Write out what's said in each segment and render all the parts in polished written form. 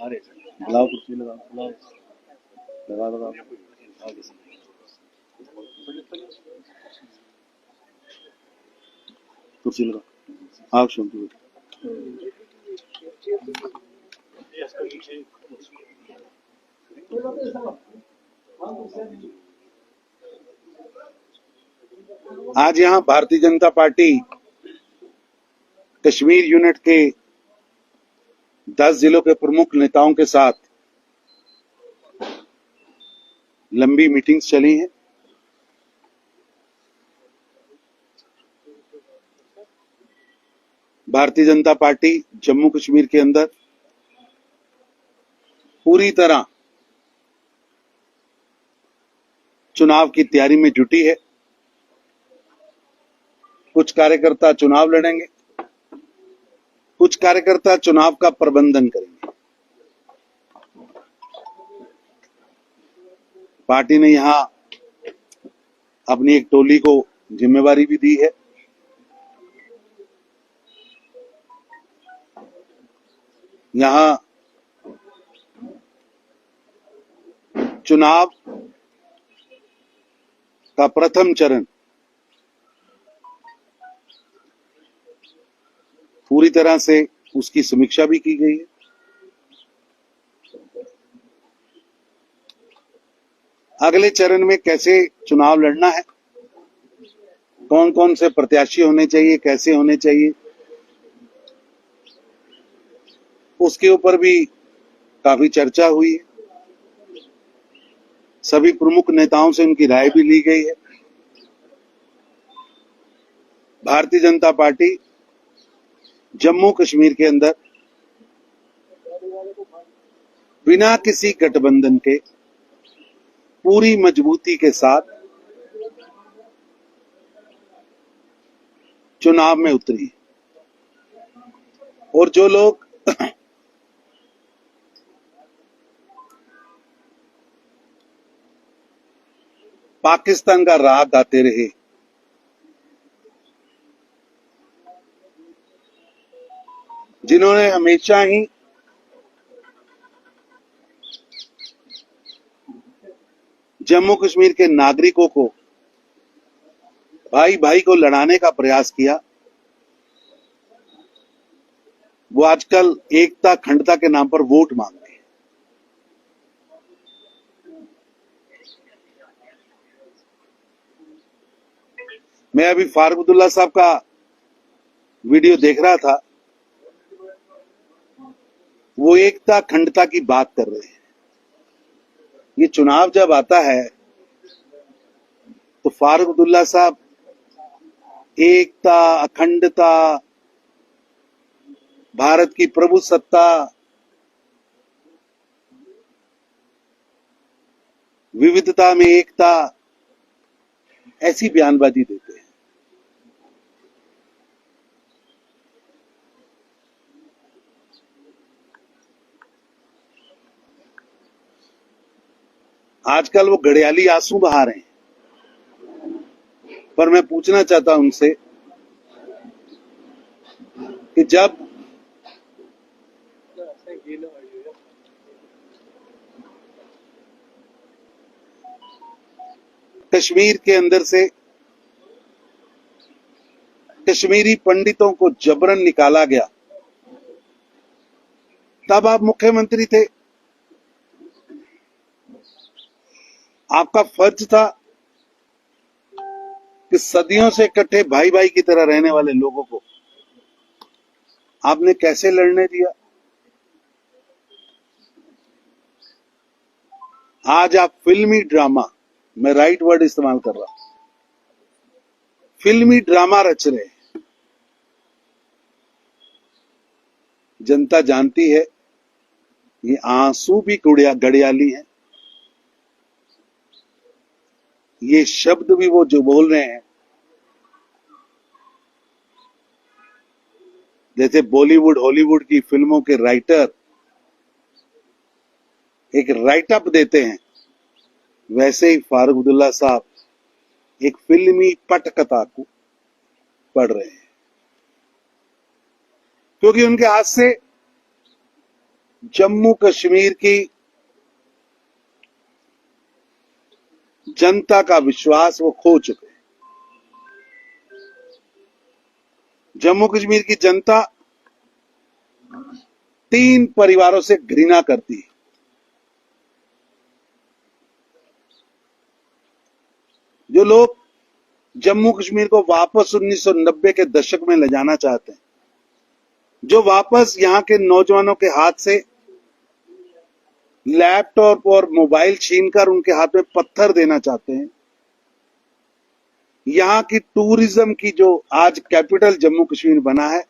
बुलाओ, कुर्सी लगाओ, बुलाओ, लगा लगाओ, कुर्सी लगाओ, आओ शांति। आज यहाँ भारतीय जनता पार्टी कश्मीर यूनिट के 10 जिलों के प्रमुख नेताओं के साथ लंबी मीटिंग्स चली हैं। भारतीय जनता पार्टी जम्मू कश्मीर के अंदर पूरी तरह चुनाव की तैयारी में जुटी है। कुछ कार्यकर्ता चुनाव लड़ेंगे, कुछ कार्यकर्ता चुनाव का प्रबंधन करेंगे। पार्टी ने यहां अपनी एक टोली को जिम्मेवारी भी दी है। यहां चुनाव का प्रथम चरण पूरी तरह से उसकी समीक्षा भी की गई है। अगले चरण में कैसे चुनाव लड़ना है, कौन कौन से प्रत्याशी होने चाहिए, कैसे होने चाहिए, उसके ऊपर भी काफी चर्चा हुई है। सभी प्रमुख नेताओं से उनकी राय भी ली गई है। भारतीय जनता पार्टी जम्मू कश्मीर के अंदर बिना किसी गठबंधन के पूरी मजबूती के साथ चुनाव में उतरी। और जो लोग पाकिस्तान का राग गाते रहे, जिन्होंने हमेशा ही जम्मू कश्मीर के नागरिकों को भाई भाई को लड़ाने का प्रयास किया, वो आजकल एकता अखंडता के नाम पर वोट मांगते हैं। मैं अभी फारूक अब्दुल्ला साहब का वीडियो देख रहा था, वो एकता अखंडता की बात कर रहे हैं। ये चुनाव जब आता है तो फारूक अब्दुल्ला साहब एकता, अखंडता, भारत की प्रभुसत्ता, विविधता में एकता, ऐसी बयानबाजी देते हैं। आजकल वो घड़ियाली आंसू बहा रहे हैं। पर मैं पूछना चाहता हूं उनसे कि जब कश्मीर के अंदर से कश्मीरी पंडितों को जबरन निकाला गया, तब आप मुख्यमंत्री थे। आपका फर्ज था कि सदियों से इकट्ठे भाई भाई की तरह रहने वाले लोगों को आपने कैसे लड़ने दिया। आज आप फिल्मी ड्रामा, मैं राइट वर्ड इस्तेमाल कर रहा हूं, फिल्मी ड्रामा रच रहे हैं। जनता जानती है ये आंसू भी घड़ियाली हैं, ये शब्द भी वो जो बोल रहे हैं, जैसे बॉलीवुड हॉलीवुड की फिल्मों के राइटर एक राइटअप देते हैं, वैसे ही फारूक अब्दुल्ला साहब एक फिल्मी पटकथा को पढ़ रहे हैं। क्योंकि उनके हाथ से जम्मू कश्मीर की जनता का विश्वास वो खो चुके हैं। जम्मू कश्मीर की जनता 3 परिवारों से घृणा करती है। जो लोग जम्मू कश्मीर को वापस 1990 के दशक में ले जाना चाहते हैं, जो वापस यहां के नौजवानों के हाथ से लैपटॉप और मोबाइल छीनकर उनके हाथ में पत्थर देना चाहते हैं, यहां की टूरिज्म की जो आज कैपिटल जम्मू कश्मीर बना है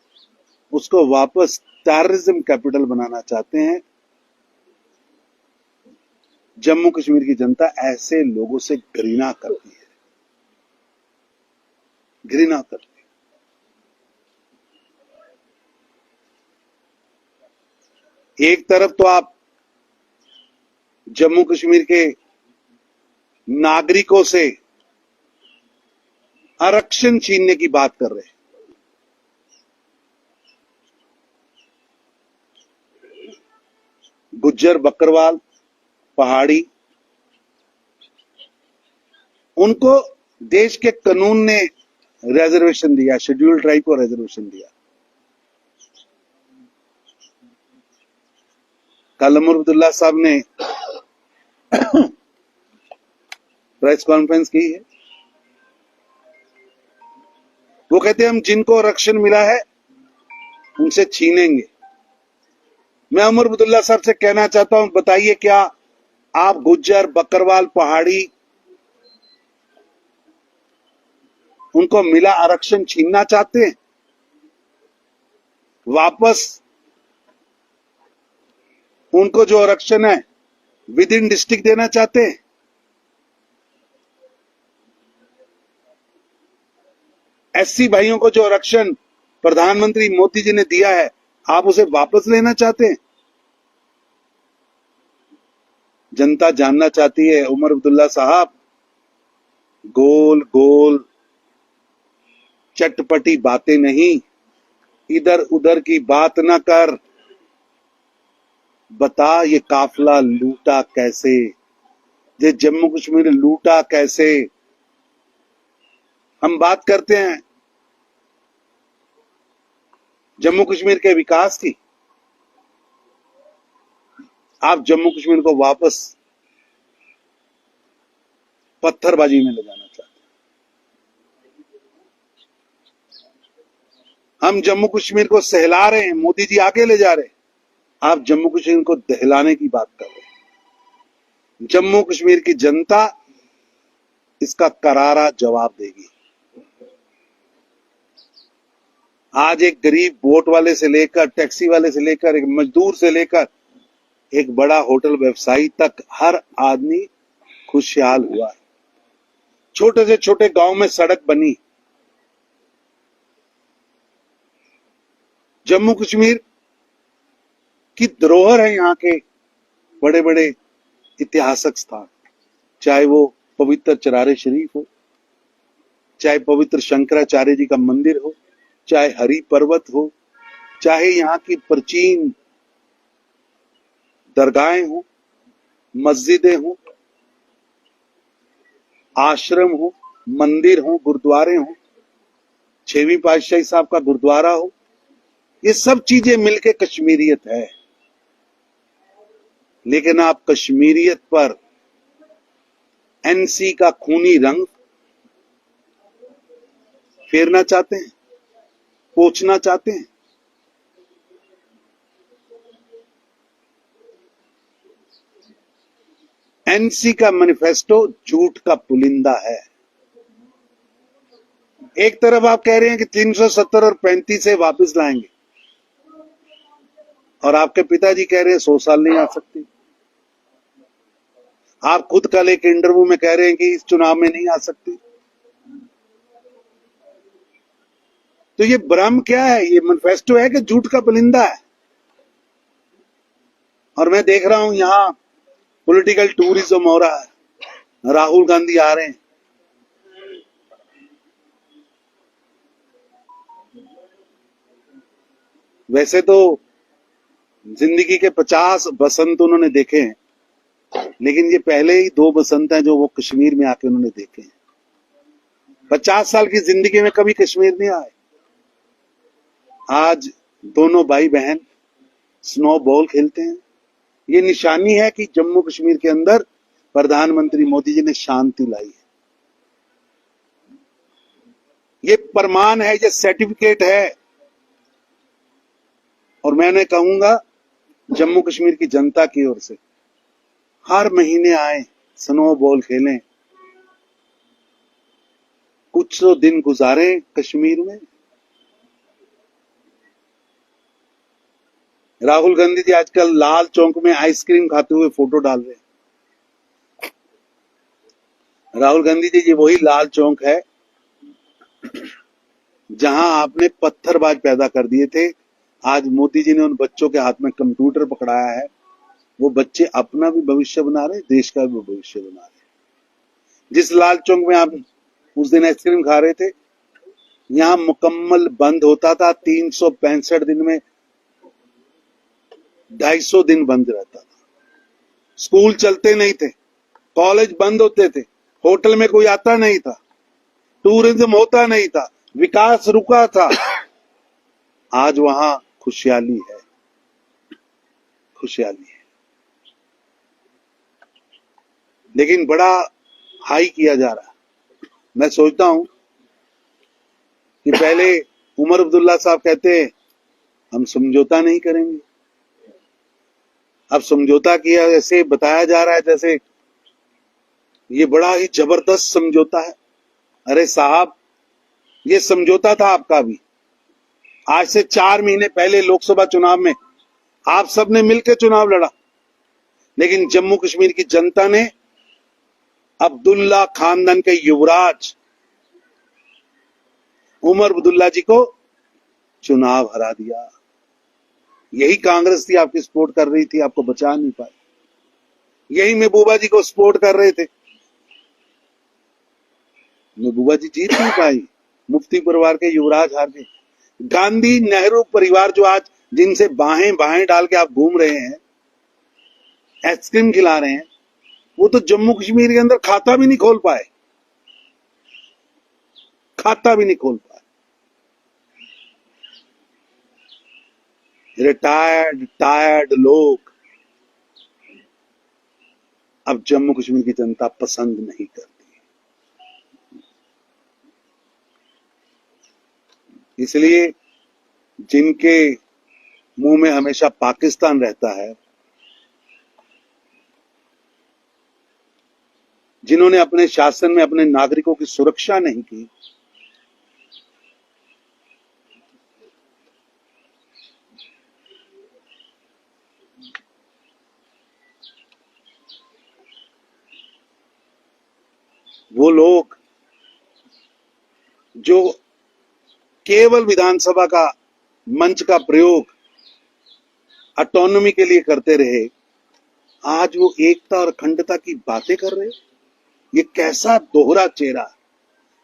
उसको वापस टेररिज्म कैपिटल बनाना चाहते हैं, जम्मू कश्मीर की जनता ऐसे लोगों से घृणा करती है, घृणा करती है। एक तरफ तो आप जम्मू कश्मीर के नागरिकों से आरक्षण छीनने की बात कर रहे हैं, गुज्जर बकरवाल पहाड़ी, उनको देश के कानून ने रिजर्वेशन दिया, शेड्यूल्ड ट्राइब को रिजर्वेशन दिया। कल उमर अब्दुल्ला साहब ने प्रेस कॉन्फ्रेंस की है, वो कहते हैं हम जिनको आरक्षण मिला है उनसे छीनेंगे। मैं उमर अब्दुल्ला साहब से कहना चाहता हूं, बताइए क्या आप गुज्जर बकरवाल पहाड़ी उनको मिला आरक्षण छीनना चाहते हैं? वापस उनको जो आरक्षण है विद इन डिस्ट्रिक्ट देना चाहते हैं? एससी भाइयों को जो आरक्षण प्रधानमंत्री मोदी जी ने दिया है आप उसे वापस लेना चाहते हैं? जनता जानना चाहती है उमर अब्दुल्ला साहब, गोल गोल चटपटी बातें नहीं, इधर उधर की बात ना कर, बता ये काफिला लूटा कैसे, ये जम्मू कश्मीर लूटा कैसे। हम बात करते हैं जम्मू कश्मीर के विकास की, आप जम्मू कश्मीर को वापस पत्थरबाजी में ले जाना चाहते हैं। हम जम्मू कश्मीर को सहला रहे हैं, मोदी जी आगे ले जा रहे हैं, आप जम्मू कश्मीर को दहलाने की बात कर रहे हैं। जम्मू कश्मीर की जनता इसका करारा जवाब देगी। आज एक गरीब बोट वाले से लेकर, टैक्सी वाले से लेकर, एक मजदूर से लेकर एक बड़ा होटल व्यवसायी तक हर आदमी खुशहाल हुआ है। छोटे से छोटे गांव में सड़क बनी। जम्मू कश्मीर की धरोहर है यहाँ के बड़े बड़े ऐतिहासिक स्थान, चाहे वो पवित्र चरारे शरीफ हो, चाहे पवित्र शंकराचार्य जी का मंदिर हो, चाहे हरि पर्वत हो, चाहे यहाँ की प्राचीन दरगाहें हो, मस्जिदें हो, आश्रम हो, मंदिर हो, गुरुद्वारे हो, 6वीं पातशाही साहब का गुरुद्वारा हो, ये सब चीजें मिलके कश्मीरियत है। लेकिन आप कश्मीरियत पर एनसी का खूनी रंग फेरना चाहते हैं, पोंछना चाहते हैं। एनसी का मैनिफेस्टो झूठ का पुलिंदा है। एक तरफ आप कह रहे हैं कि 370 और 35 से वापस लाएंगे, और आपके पिताजी कह रहे हैं 100 साल नहीं आ सकती। आप खुद कल एक इंटरव्यू में कह रहे हैं कि इस चुनाव में नहीं आ सकती। तो ये भ्रम क्या है? ये मैनिफेस्टो है कि झूठ का पुलिंदा है? और मैं देख रहा हूं यहां पॉलिटिकल टूरिज्म हो रहा है, राहुल गांधी आ रहे हैं। वैसे तो जिंदगी के 50 बसंत उन्होंने देखे हैं, लेकिन ये पहले ही 2 बसंत हैं जो वो कश्मीर में आके उन्होंने देखे हैं। 50 साल की जिंदगी में कभी कश्मीर नहीं आए। आज दोनों भाई बहन स्नो बॉल खेलते हैं। ये निशानी है कि जम्मू कश्मीर के अंदर प्रधानमंत्री मोदी जी ने शांति लाई है। ये प्रमाण है, ये सर्टिफिकेट है। और मैंने कहूंगा जम्मू कश्मीर की जनता की ओर से, हर महीने आए, स्नो बॉल खेलें, कुछ तो दिन गुजारें कश्मीर में। राहुल गांधी जी आजकल लाल चौक में आइसक्रीम खाते हुए फोटो डाल रहे हैं। राहुल गांधी जी, ये वही लाल चौक है जहां आपने पत्थरबाज पैदा कर दिए थे। आज मोदी जी ने उन बच्चों के हाथ में कंप्यूटर पकड़ाया है। वो बच्चे अपना भी भविष्य बना रहे, देश का भी भविष्य बना रहे। जिस लाल चौक में आप उस दिन आइसक्रीम खा रहे थे, यहां मुकम्मल बंद होता था। 365 दिन में 250 दिन बंद रहता था। स्कूल चलते नहीं थे, कॉलेज बंद होते थे, होटल में कोई आता नहीं था, टूरिज्म होता नहीं था, विकास रुका था। आज वहां खुशहाली है, खुशहाली है। लेकिन बड़ा हाई किया जा रहा है। मैं सोचता हूं कि पहले उमर अब्दुल्ला साहब कहते हैं हम समझौता नहीं करेंगे। अब समझौता किया, ऐसे बताया जा रहा है जैसे ये बड़ा ही जबरदस्त समझौता है। अरे साहब, ये समझौता था आपका भी। आज से 4 महीने पहले लोकसभा चुनाव में आप सबने मिलकर चुनाव लड़ा, लेकिन जम्मू कश्मीर की जनता ने अब्दुल्ला खानदान के युवराज उमर अब्दुल्ला जी को चुनाव हरा दिया। यही कांग्रेस थी, आपकी सपोर्ट कर रही थी, आपको बचा नहीं पाई। यही महबूबा जी को सपोर्ट कर रहे थे, महबूबा जी जीत नहीं पाई। मुफ्ती परिवार के युवराज हार गए। गांधी नेहरू परिवार जो आज जिनसे बाहें बाहें डाल के आप घूम रहे हैं, आइसक्रीम खिला रहे हैं, वो तो जम्मू कश्मीर के अंदर खाता भी नहीं खोल पाए, खाता भी नहीं खोल पाए। टायर्ड लोग अब जम्मू कश्मीर की जनता पसंद नहीं करती। इसलिए जिनके मुंह में हमेशा पाकिस्तान रहता है, जिन्होंने अपने शासन में अपने नागरिकों की सुरक्षा नहीं की, वो लोग जो केवल विधानसभा का मंच का प्रयोग ऑटोनॉमी के लिए करते रहे, आज वो एकता और अखंडता की बातें कर रहे। ये कैसा दोहरा चेहरा,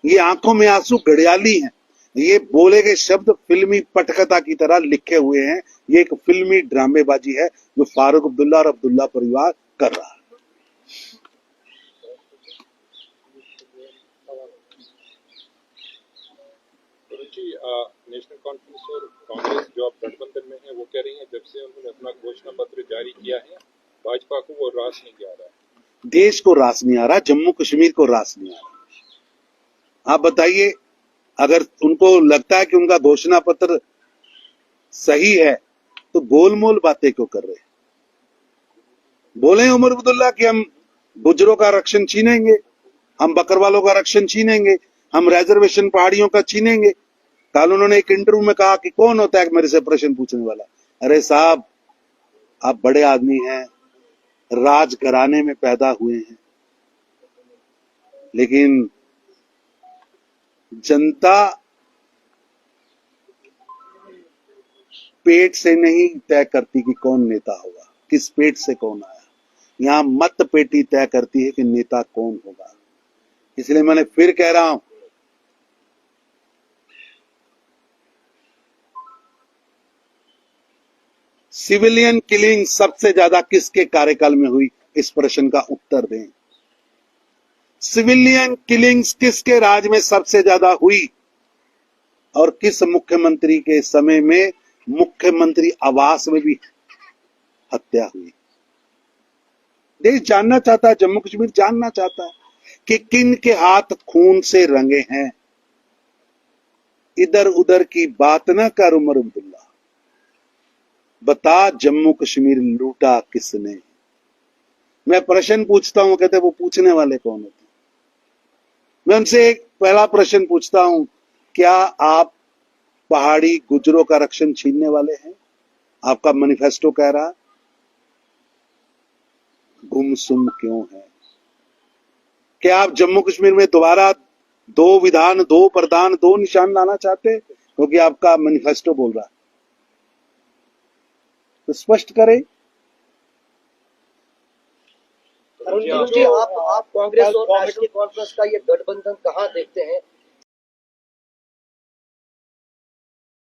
ये आंखों में आंसू घड़ियाली हैं। ये बोले गए शब्द फिल्मी पटकथा की तरह लिखे हुए हैं। ये एक फिल्मी ड्रामेबाजी है जो फारूक अब्दुल्ला और अब्दुल्ला परिवार कर रहा है। नेशनल कॉन्फ्रेंस और कांग्रेस जो अब गठबंधन में है, वो कह रही है जब से उन्होंने अपना घोषणा पत्र जारी किया है, भाजपा को वो रास नहीं आ रहा है। देश को रास नहीं आ रहा, जम्मू कश्मीर को रास नहीं आ रहा। आप बताइए, अगर उनको लगता है कि उनका घोषणा पत्र सही है तो गोलमोल बातें क्यों कर रहे हैं? बोले उमर अब्दुल्ला कि हम गुजरों का आरक्षण छीनेंगे, हम बकरवालों का आरक्षण छीनेंगे, हम रिजर्वेशन पहाड़ियों का छीनेंगे। कल उन्होंने एक इंटरव्यू में कहा कि कौन होता है मेरे से प्रश्न पूछने वाला। अरे साहब, आप बड़े आदमी हैं, राजघराने में पैदा हुए हैं, लेकिन जनता पेट से नहीं तय करती कि कौन नेता होगा, किस पेट से कौन आया। यहां मत पेटी तय करती है कि नेता कौन होगा। इसलिए मैंने फिर कह रहा हूं, सिविलियन किलिंग सबसे ज्यादा किसके कार्यकाल में हुई? इस प्रश्न का उत्तर दें। सिविलियन किलिंग्स किसके राज में सबसे ज्यादा हुई और किस मुख्यमंत्री के समय में मुख्यमंत्री आवास में भी हत्या हुई? देश जानना चाहता है, जम्मू कश्मीर जानना चाहता है कि किन के हाथ खून से रंगे हैं। इधर उधर की बात ना कर उमर अब्दुल्ला, बता जम्मू कश्मीर लूटा किसने? मैं प्रश्न पूछता हूं, कहते वो पूछने वाले कौन होते? मैं उनसे एक पहला प्रश्न पूछता हूं, क्या आप पहाड़ी गुजरों का रक्षण छीनने वाले हैं? आपका मैनिफेस्टो कह रहा है। गुमसुम क्यों है? क्या आप जम्मू कश्मीर में दोबारा 2 विधान, 2 प्रधान, 2 निशान लाना चाहते? क्योंकि आपका मैनिफेस्टो बोल रहा है, तो स्पष्ट करें। अरुण जी, आप कांग्रेस और नेशनल कॉन्फ्रेंस का ये गठबंधन कहाँ देखते हैं?